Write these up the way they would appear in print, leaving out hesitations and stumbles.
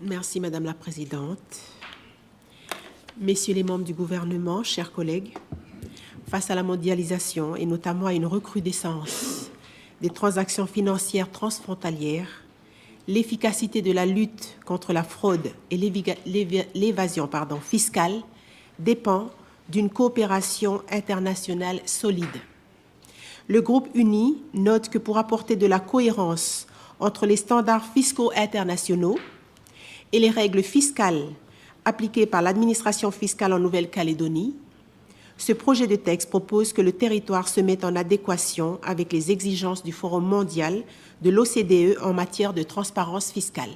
Merci, Madame la Présidente. Messieurs les membres du gouvernement, chers collègues, face à la mondialisation et notamment à une recrudescence des transactions financières transfrontalières, l'efficacité de la lutte contre la fraude et l'évasion fiscale dépend d'une coopération internationale solide. Le groupe uni note que pour apporter de la cohérence entre les standards fiscaux internationaux et les règles fiscales appliquées par l'administration fiscale en Nouvelle-Calédonie, ce projet de texte propose que le territoire se mette en adéquation avec les exigences du Forum mondial de l'OCDE en matière de transparence fiscale.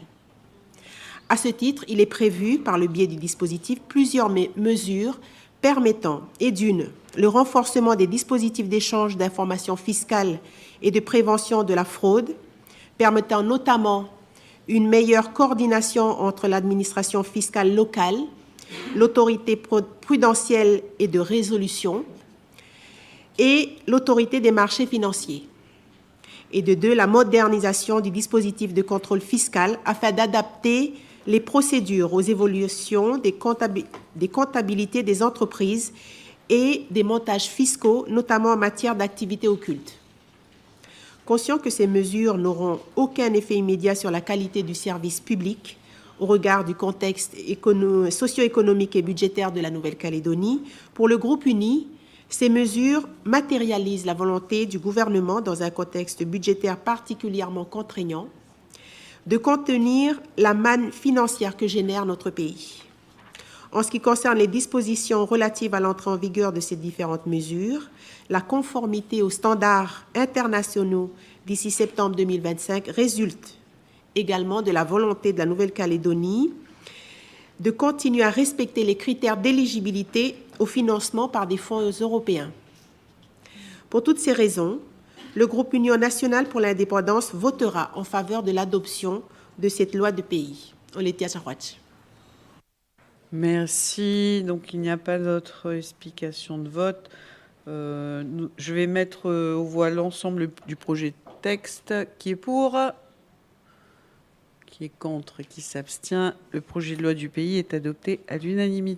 À ce titre, il est prévu, par le biais du dispositif, plusieurs mesures permettant, et d'une, le renforcement des dispositifs d'échange d'informations fiscales et de prévention de la fraude, permettant notamment une meilleure coordination entre l'administration fiscale locale, l'autorité prudentielle et de résolution et l'autorité des marchés financiers. Et de deux, la modernisation du dispositif de contrôle fiscal afin d'adapter les procédures aux évolutions des comptabilités des entreprises et des montages fiscaux, notamment en matière d'activités occultes. Conscient que ces mesures n'auront aucun effet immédiat sur la qualité du service public au regard du contexte socio-économique et budgétaire de la Nouvelle-Calédonie, pour le groupe uni, ces mesures matérialisent la volonté du gouvernement, dans un contexte budgétaire particulièrement contraignant, de contenir la manne financière que génère notre pays. En ce qui concerne les dispositions relatives à l'entrée en vigueur de ces différentes mesures, la conformité aux standards internationaux d'ici septembre 2025 résulte également de la volonté de la Nouvelle-Calédonie de continuer à respecter les critères d'éligibilité au financement par des fonds européens. Pour toutes ces raisons, le groupe Union nationale pour l'indépendance votera en faveur de l'adoption de cette loi de pays. Merci. Donc, il n'y a pas d'autre explication de vote. Je vais mettre aux voix l'ensemble du projet de texte. Qui est pour ? Qui est contre et qui s'abstient? Le projet de loi du pays est adopté à l'unanimité.